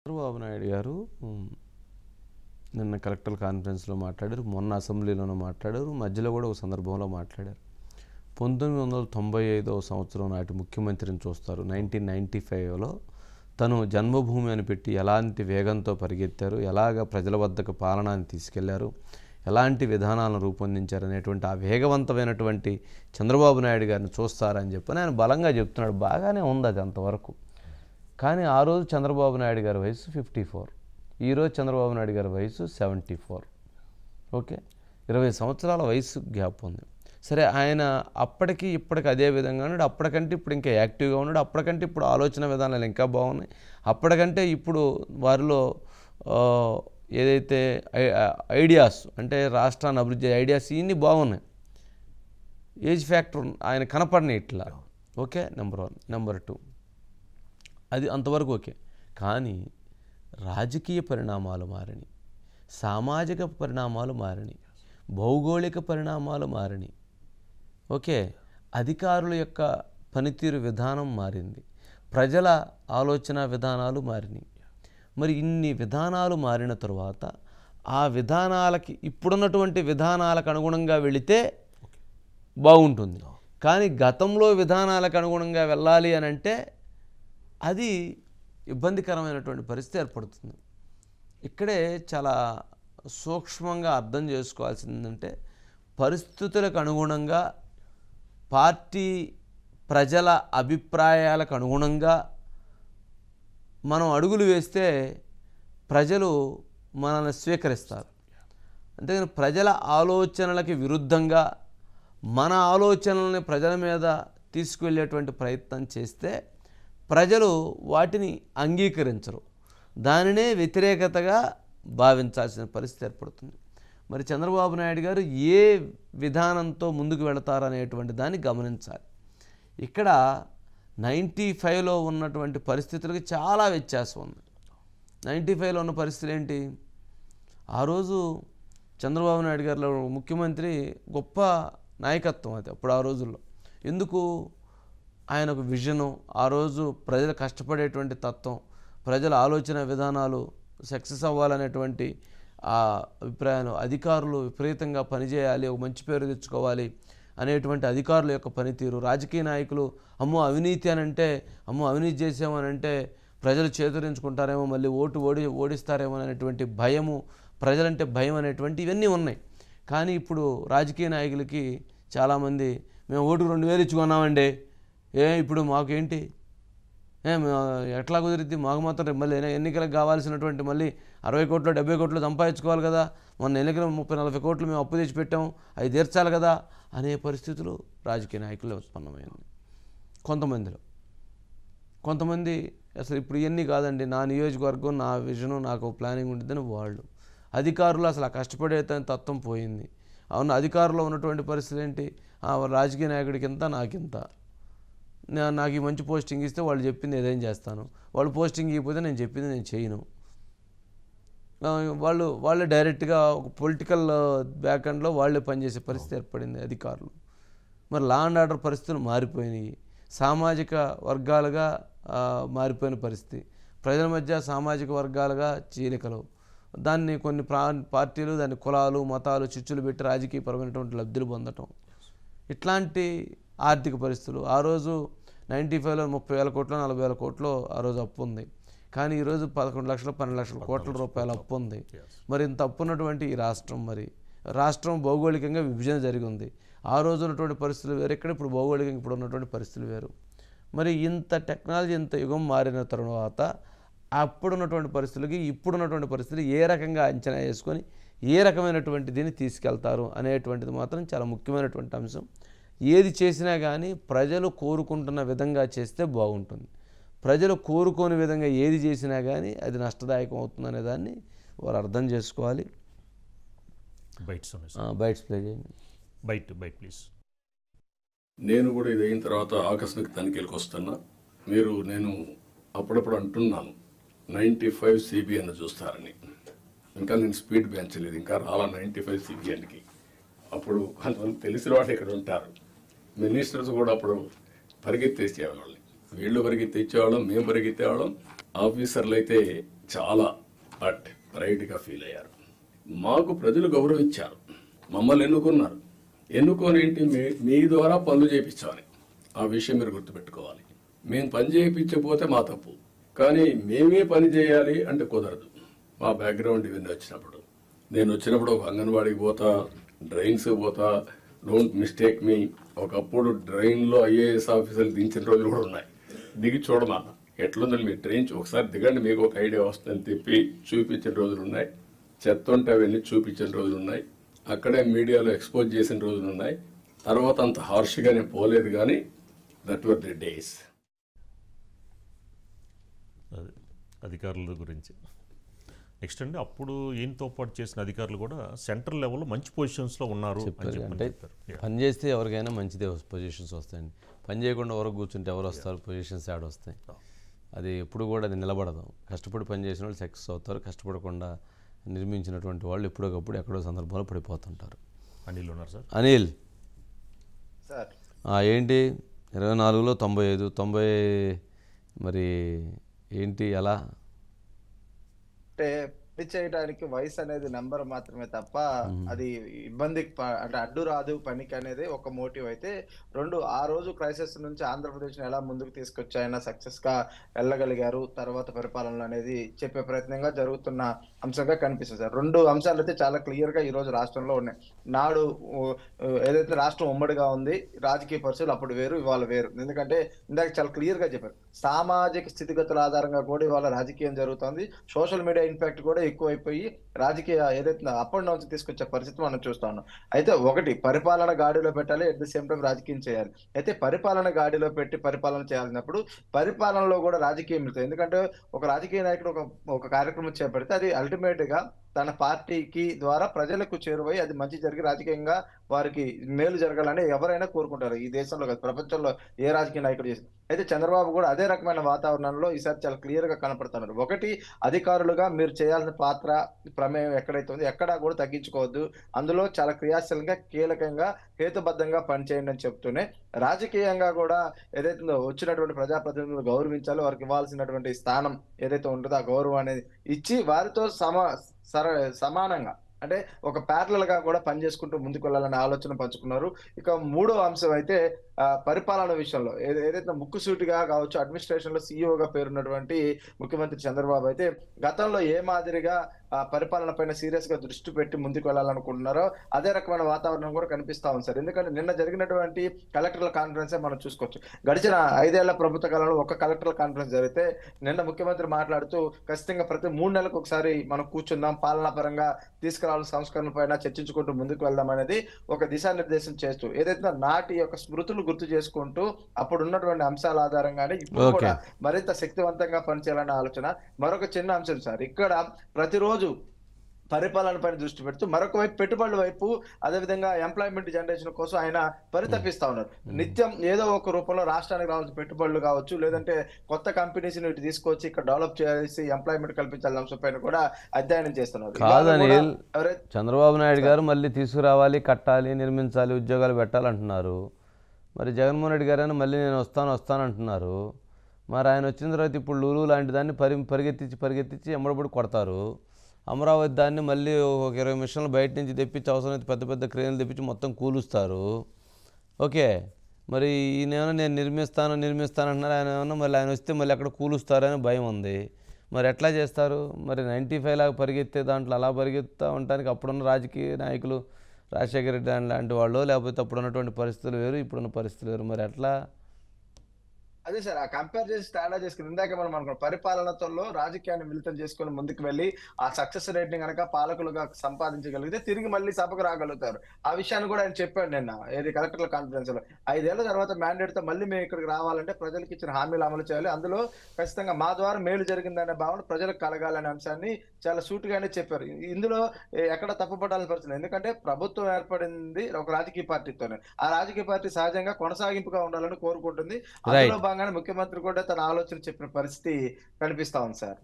చంద్రబాబు నాయుడు గారు నిన్న కలెక్టర్ కాన్ఫరెన్స్లో మాట్లాడారు, మొన్న అసెంబ్లీలోనూ మాట్లాడారు, మధ్యలో కూడా ఒక సందర్భంలో మాట్లాడారు. 1995వ సంవత్సరం నాటి ముఖ్యమంత్రిని చూస్తారు. 1995లో తను జన్మభూమి అని పెట్టి ఎలాంటి వేగంతో పరిగెత్తారు, ఎలాగ ప్రజల వద్దకు పాలనాన్ని తీసుకెళ్లారు, ఎలాంటి విధానాలను రూపొందించారు అనేటువంటి ఆ వేగవంతమైనటువంటి చంద్రబాబు నాయుడు గారిని చూస్తారని చెప్పి ఆయన బలంగా చెప్తున్నాడు. బాగానే ఉంది అది అంతవరకు. కానీ ఆ రోజు చంద్రబాబు నాయుడు గారి వయసు 54, ఈరోజు చంద్రబాబు నాయుడు గారి వయసు 74. ఓకే, 20 సంవత్సరాల వయసు గ్యాప్ ఉంది. సరే, ఆయన అప్పటికి ఇప్పటికి అదే విధంగా ఉన్నాడు. అప్పటికంటే ఇప్పుడు ఇంకా యాక్టివ్గా ఉన్నాడు. అప్పటికంటే ఇప్పుడు ఆలోచన విధానాలు ఇంకా బాగున్నాయి. అప్పటికంటే ఇప్పుడు వారిలో ఏదైతే ఐడియాస్ అంటే రాష్ట్రాన్ని అభివృద్ధి ఐడియాస్ ఇవన్నీ బాగున్నాయి. ఏజ్ ఫ్యాక్టర్ ఆయన కనపడిన ఇట్లా. Okay, number 1. నెంబర్ 2 అది అంతవరకు ఓకే. కానీ రాజకీయ పరిణామాలు మారినాయి, సామాజిక పరిణామాలు మారినాయి, భౌగోళిక పరిణామాలు మారినాయి. ఓకే, అధికారుల యొక్క పనితీరు విధానం మారింది, ప్రజల ఆలోచన విధానాలు మారినాయి. మరి ఇన్ని విధానాలు మారిన తరువాత ఆ విధానాలకి ఇప్పుడున్నటువంటి విధానాలకు అనుగుణంగా వెళితే బాగుంటుంది. కానీ గతంలో విధానాలకు అనుగుణంగా వెళ్ళాలి అని అంటే అది ఇబ్బందికరమైనటువంటి పరిస్థితి ఏర్పడుతుంది. ఇక్కడే చాలా సూక్ష్మంగా అర్థం చేసుకోవాల్సిందంటే పరిస్థితులకు అనుగుణంగా, పార్టీ ప్రజల అభిప్రాయాలకు అనుగుణంగా మనం అడుగులు వేస్తే ప్రజలు మనల్ని స్వీకరిస్తారు. అంతేగాని ప్రజల ఆలోచనలకి విరుద్ధంగా మన ఆలోచనలని ప్రజల మీద తీసుకువెళ్ళేటువంటి ప్రయత్నం చేస్తే ప్రజలు వాటిని అంగీకరించరు, దానినే వ్యతిరేకతగా భావించాల్సిన పరిస్థితి ఏర్పడుతుంది. మరి చంద్రబాబు నాయుడు గారు ఏ విధానంతో ముందుకు వెళతారనేటువంటి దాన్ని గమనించాలి. ఇక్కడ 95లో ఉన్నటువంటి పరిస్థితులకి చాలా వ్యత్యాసం ఉంది. 95లో ఉన్న పరిస్థితులు ఏంటి? ఆ రోజు చంద్రబాబు నాయుడు గారిలో ముఖ్యమంత్రి గొప్ప నాయకత్వం అది అప్పుడు ఆ రోజుల్లో. ఎందుకు? ఆయన ఒక విజను, ఆ రోజు ప్రజలు కష్టపడేటువంటి తత్వం, ప్రజల ఆలోచన విధానాలు సక్సెస్ అవ్వాలనేటువంటి ఆ అభిప్రాయాలు, అధికారులు విపరీతంగా పనిచేయాలి, ఒక మంచి పేరు తెచ్చుకోవాలి అనేటువంటి అధికారుల యొక్క పనితీరు, రాజకీయ నాయకులు అమ్మో అవినీతి అని అంటే, అమ్మో అవినీతి చేసామనంటే ప్రజలు చేతురించుకుంటారేమో, మళ్ళీ ఓడిస్తారేమో అనేటువంటి భయము, ప్రజలంటే భయం అనేటువంటి ఇవన్నీ ఉన్నాయి. కానీ ఇప్పుడు రాజకీయ నాయకులకి చాలామంది మేము ఓటుకు 2000 ఇచ్చుకున్నామండి, ఇప్పుడు మాకేంటి, ఎట్లా కుదిరిద్ది, మాకు మాత్రం మళ్ళీ ఎన్నికలకు కావాల్సినటువంటి మళ్ళీ 60 కోట్లు 70 కోట్లు సంపాదించుకోవాలి కదా, మొన్న ఎన్నికలు 30-40 కోట్లు మేము అప్పు తెచ్చి పెట్టాము, అవి తీర్చాలి కదా అనే పరిస్థితులు రాజకీయ నాయకులు ఉత్పన్నమైంది. కొంతమంది అసలు ఇప్పుడు ఇవన్నీ కాదండి, నా నియోజకవర్గం, నా విజను, నాకు ప్లానింగ్ ఉంటుందని వాళ్ళు. అధికారులు అసలు ఆ కష్టపడే తత్వం పోయింది. అవును, అధికారుల్లో ఉన్నటువంటి పరిస్థితి ఏంటి, రాజకీయ నాయకుడికి ఇంత నాకింత, నాకు ఈ మంచి పోస్టింగ్ ఇస్తే వాళ్ళు చెప్పింది ఏదైనా చేస్తాను, వాళ్ళు పోస్టింగ్ ఇవ్వకపోతే నేను చెప్పింది నేను చేయను. వాళ్ళు డైరెక్ట్గా ఒక పొలిటికల్ బ్యాక్గ్రౌండ్లో వాళ్ళే పనిచేసే పరిస్థితి ఏర్పడింది అధికారులు. మరి లా అండ్ ఆర్డర్ పరిస్థితులు మారిపోయినాయి, సామాజిక వర్గాలుగా మారిపోయిన పరిస్థితి, ప్రజల మధ్య సామాజిక వర్గాలుగా చీలికలు, దాన్ని కొన్ని పార్టీలు దాన్ని కులాలు మతాలు చిచ్చులు పెట్టి రాజకీయపరమైనటువంటి లబ్ధులు పొందటం, ఇట్లాంటి ఆర్థిక పరిస్థితులు. ఆ రోజు 95లో 30,000 కోట్లు 40,000 కోట్లు ఆ రోజు అప్పు ఉంది. కానీ ఈరోజు 11 లక్షలు 12 లక్షల కోట్ల రూపాయల అప్పు ఉంది. మరి ఇంత అప్పు ఉన్నటువంటి ఈ రాష్ట్రం భౌగోళికంగా విభజన జరిగింది. ఆ రోజు ఉన్నటువంటి పరిస్థితులు వేరు, ఇక్కడ ఇప్పుడు భౌగోళికంగా ఇప్పుడు ఉన్నటువంటి పరిస్థితులు వేరు. మరి ఇంత టెక్నాలజీ, ఇంత యుగం మారిన తర్వాత అప్పుడున్నటువంటి పరిస్థితులకి ఇప్పుడున్నటువంటి పరిస్థితులు ఏ రకంగా అంచనా వేసుకొని ఏ రకమైనటువంటి దీన్ని తీసుకెళ్తారు అనేటువంటిది మాత్రం చాలా ముఖ్యమైనటువంటి అంశం. ఏది చేసినా కానీ ప్రజలు కోరుకుంటున్న విధంగా చేస్తే బాగుంటుంది. ప్రజలు కోరుకోని విధంగా ఏది చేసినా కానీ అది నష్టదాయకం అవుతుందనే దాన్ని వారు అర్థం చేసుకోవాలి. బైట్స్ ప్లే చేయండి. Byte please. నేను కూడా ఇది అయిన తర్వాత ఆకస్మిక తనిఖీలకు వస్తున్నా. నేను అప్పుడప్పుడు అంటున్నాను 95 CBN చూస్తారని. ఇంకా నేను స్పీడ్ పెంచలేదు, ఇంకా రాలా 95 CBNకి. అప్పుడు కొంతమంది తెలిసిన వాళ్ళు ఇక్కడ ఉంటారు, మినిస్టర్స్ కూడా అప్పుడు పరిగెత్తేసేవాళ్ళని, వీళ్ళు పరిగెత్తిచ్చేవాళ్ళం, మేము పరిగెత్తేవాళ్ళం. ఆఫీసర్లు అయితే చాలా ప్రైడ్గా ఫీల్ అయ్యారు. మాకు ప్రజలు గౌరవం ఇచ్చారు, మమ్మల్ని ఎన్నుకున్నారు. ఎన్నుకొని ఏంటి మీ ద్వారా పనులు చేయించాలి. ఆ విషయం మీరు గుర్తుపెట్టుకోవాలి. మేము పని చేయించకపోతే మా తప్పు, కానీ మేమే పని చేయాలి అంటే కుదరదు. మా బ్యాక్గ్రౌండ్ ఇవన్నీ వచ్చినప్పుడు, నేను వచ్చినప్పుడు ఒక అంగన్వాడికి పోతా, డ్రైన్స్ పోతా. డోంట్ మిస్టేక్ మీ. ఒకప్పుడు డ్రైన్లో ఐఏఎస్ ఆఫీసర్లు దించిన రోజులు కూడా ఉన్నాయి. దిగి చూడమా ఎట్లుందని మీరు ట్రైన్ ఒకసారి దిగండి, మీకు ఒక ఐడియా వస్తుందని తిప్పి చూపించిన రోజులు ఉన్నాయి. చెత్త ఉంటే అవన్నీ చూపించిన రోజులు ఉన్నాయి. అక్కడే మీడియాలో ఎక్స్పోజ్ చేసిన రోజులు ఉన్నాయి. తర్వాత అంత హార్ష్గా నేను పోలేదు, కానీ దట్ వర్ ది డేస్. అధికారుల గురించి నెక్స్ట్ అండి, అప్పుడు ఈయనతో పాటు చేసిన అధికారులు కూడా సెంట్రల్ లెవెల్లో మంచి పొజిషన్స్లో ఉన్నారు అని అంటే చెప్పారు. పని చేస్తే ఎవరికైనా మంచిదే పొజిషన్స్ వస్తాయండి. పని చేయకుండా ఎవరికి కూర్చుంటే ఎవరు వస్తారు, పొజిషన్స్ యాడ్ వస్తాయి. అది ఎప్పుడు కూడా అది నిలబడదు. కష్టపడి పని చేసిన వాళ్ళు సక్సెస్ అవుతారు. కష్టపడకుండా నిర్మించినటువంటి వాళ్ళు ఎప్పుడోకప్పుడు ఎక్కడో సందర్భంలో పడిపోతుంటారు. అనిల్ ఉన్నారు సార్. అనిల్ సార్ ఏంటి 24లో 95, 90 మరి ఏంటి ఎలా? అంటే పని చేయడానికి వయసు అనేది నెంబర్ మాత్రమే తప్ప అది ఇబ్బంది అంటే అడ్డు రాదు పనికి అనేది ఒక మోటివ్ అయితే. రెండు, ఆ రోజు క్రైసిస్ నుంచి ఆంధ్రప్రదేశ్ ఎలా ముందుకు తీసుకొచ్చి ఆయన సక్సెస్ గా వెళ్ళగలిగారు తర్వాత పరిపాలనలు అనేది చెప్పే ప్రయత్నంగా జరుగుతున్న అంశంగా కనిపిస్తుంది సార్. రెండు అంశాలు అయితే చాలా క్లియర్ గా ఈ రోజు రాష్ట్రంలో ఉన్నాయి. నాడు ఏదైతే రాష్ట్రం ఉమ్మడిగా ఉంది, రాజకీయ పరిస్థితులు అప్పుడు వేరు, ఇవాళ వేరు. ఎందుకంటే ఇందాక చాలా క్లియర్ గా చెప్పారు, సామాజిక స్థితిగతుల ఆధారంగా కూడా ఇవాళ రాజకీయం జరుగుతుంది. సోషల్ మీడియా ఇంపాక్ట్ కూడా ఎక్కువైపోయి రాజకీయ ఏదైతే అప్ అండ్ డౌన్స్ తీసుకొచ్చే పరిస్థితి మనం చూస్తాను. అయితే ఒకటి, పరిపాలన గాడిలో పెట్టాలి, అట్ ది సేమ్ టైం రాజకీయం చేయాలి. అయితే పరిపాలన గాడిలో పెట్టి పరిపాలన చేయాల్సినప్పుడు పరిపాలనలో కూడా రాజకీయం వెళ్తుంది. ఎందుకంటే ఒక రాజకీయ నాయకుడు ఒక కార్యక్రమం చేపడితే అది అల్టిమేట్ గా తన పార్టీకి ద్వారా ప్రజలకు చేరువై అది మంచి జరిగి రాజకీయంగా వారికి మేలు జరగాలని ఎవరైనా కోరుకుంటారు. ఈ దేశంలో కాదు, ప్రపంచంలో ఏ రాజకీయ నాయకుడు చేసి. అయితే చంద్రబాబు కూడా అదే రకమైన వాతావరణంలో ఈసారి చాలా క్లియర్ గా కనపడుతున్నారు. ఒకటి, అధికారులుగా మీరు చేయాల్సిన పాత్ర ప్రమేయం ఎక్కడైతే ఉందో ఎక్కడా కూడా తగ్గించుకోవద్దు. అందులో చాలా క్రియాశీలంగా కీలకంగా హేతుబద్ధంగా పనిచేయండి అని చెప్తూనే, రాజకీయంగా కూడా ఏదైతే వచ్చినటువంటి ప్రజాప్రతినిధులు గౌరవించాలో, వారికి ఇవ్వాల్సినటువంటి స్థానం ఏదైతే ఉంటుందో ఆ గౌరవం అనేది ఇచ్చి వారితో సమానంగా అంటే ఒక ప్యారలల్ గా కూడా పనిచేసుకుంటూ ముందుకు వెళ్ళాలనే ఆలోచన పంచుకున్నారు. ఇక మూడో అంశం అయితే పరిపాలన విషయంలో ఏదైతే ముక్కుసూటిగా కావచ్చు అడ్మినిస్ట్రేషన్ లో సీఈఓగా పేరున్నటువంటి ముఖ్యమంత్రి చంద్రబాబు అయితే గతంలో ఏ మాదిరిగా పరిపాలన పైన సీరియస్ గా దృష్టి పెట్టి ముందుకు వెళ్ళాలనుకుంటున్నారో అదే రకమైన వాతావరణం కూడా కనిపిస్తా ఉంది సార్. ఎందుకంటే నిన్న జరిగినటువంటి కలెక్టర్ల కాన్ఫరెన్స్ మనం చూసుకోవచ్చు. గడిచిన 5 ఏళ్ల ప్రభుత్వ కాలంలో ఒక కలెక్టర్ల కాన్ఫరెన్స్ జరిగితే నిన్న ముఖ్యమంత్రి మాట్లాడుతూ ఖచ్చితంగా ప్రతి 3 నెలలకు ఒకసారి మనం కూర్చుందాం, పాలనా పరంగా తీసుకురావాల్సిన సంస్కరణల పైన చర్చించుకుంటూ ముందుకు వెళ్దాం అనేది ఒక దిశానిర్దేశం చేస్తూ ఏదైతే నాటి యొక్క స్మృతులు గుర్తు చేసుకుంటూ అప్పుడు ఉన్నటువంటి అంశాల ఆధారంగానే ఇప్పుడు కూడా మరింత శక్తివంతంగా పనిచేయాలనే ఆలోచన. మరొక చిన్న అంశం సార్, ఇక్కడ ప్రతిరోజు పరిపాలన పైన దృష్టి పెడుతూ మరొక వైపు పెట్టుబడుల వైపు అదేవిధంగా ఎంప్లాయ్మెంట్ జనరేషన్ కోసం ఆయన పరితపిస్తా ఉన్నారు. నిత్యం ఏదో ఒక రూపంలో రాష్ట్రానికి రావాల్సిన పెట్టుబడులు కావచ్చు, లేదంటే కొత్త కంపెనీస్ ఇటు తీసుకొచ్చి ఇక్కడ డెవలప్ చేసి ఎంప్లాయ్మెంట్ కల్పించాల్సిన అంశం పైన కూడా అధ్యయనం చేస్తున్నారు. చంద్రబాబు నాయుడు గారు మళ్ళీ తీసుకురావాలి, కట్టాలి, నిర్మించాలి, ఉద్యోగాలు పెట్టాలంటున్నారు. మరి జగన్మోహన్ రెడ్డి గారైనా మళ్ళీ నేను వస్తానంటున్నారు. మరి ఆయన వచ్చిన తర్వాత ఇప్పుడు లూలు లాంటి దాన్ని పరిగెత్తించి ఎమ్మడబడి కొడతారు. అమరావతి దాన్ని మళ్ళీ ఒక 20 మిషన్లు బయట నుంచి తెప్పించి అవసరమైతే పెద్ద పెద్ద క్రేన్లు తెప్పించి మొత్తం కూలుస్తారు. ఓకే, మరి ఈయనేమో నేను నిర్మిస్తానంటున్నారు. ఆయన ఏమన్నా మళ్ళీ ఆయన వస్తే మళ్ళీ అక్కడ కూలుస్తారని భయం ఉంది. మరి ఎట్లా చేస్తారు? మరి 95 లాగా పరిగెత్తే దాంట్లో అలా పరిగెత్తా ఉండటానికి అప్పుడున్న రాజకీయ నాయకులు రాజశేఖర రెడ్డి లాంటి వాళ్ళు, లేకపోతే అప్పుడు ఉన్నటువంటి పరిస్థితులు వేరు, ఇప్పుడున్న పరిస్థితులు వేరు. మరి ఎట్లా? అదే సార్, ఆ కంపేర్ చేసి తేడా చేసుకుని ఇందాక మనం అనుకున్నాం పరిపాలనతో రాజకీయాన్ని మిళితం చేసుకుని ముందుకు వెళ్ళి ఆ సక్సెస్ రేట్ ని కనుక పాలకులుగా సంపాదించగలిగితే తిరిగి మళ్ళీ సభకు రాగలుగుతారు. ఆ విషయాన్ని కూడా ఆయన చెప్పాడు నిన్న ఏది కలెక్టర్ల కాన్ఫరెన్స్ లో. 5 ఏళ్ల తర్వాత మ్యాండేట్ తో మళ్ళీ మేము ఇక్కడికి రావాలంటే ప్రజలకు ఇచ్చిన హామీలు అమలు చేయాలి, అందులో ఖచ్చితంగా మా ద్వారా మేలు జరిగిందనే భావన ప్రజలకు కలగాలనే అంశాన్ని చాలా సూటిగానే చెప్పారు. ఇందులో ఎక్కడ తప్పుపడాల్సిన పరిస్థితి, ఎందుకంటే ప్రభుత్వం ఏర్పడింది ఒక రాజకీయ పార్టీతోనే. ఆ రాజకీయ పార్టీ సహజంగా కొనసాగింపుగా ఉండాలని కోరుకుంటుంది. అందులో భాగంగానే ముఖ్యమంత్రి కూడా తన ఆలోచన చెప్పిన పరిస్థితి కనిపిస్తా ఉంది సార్.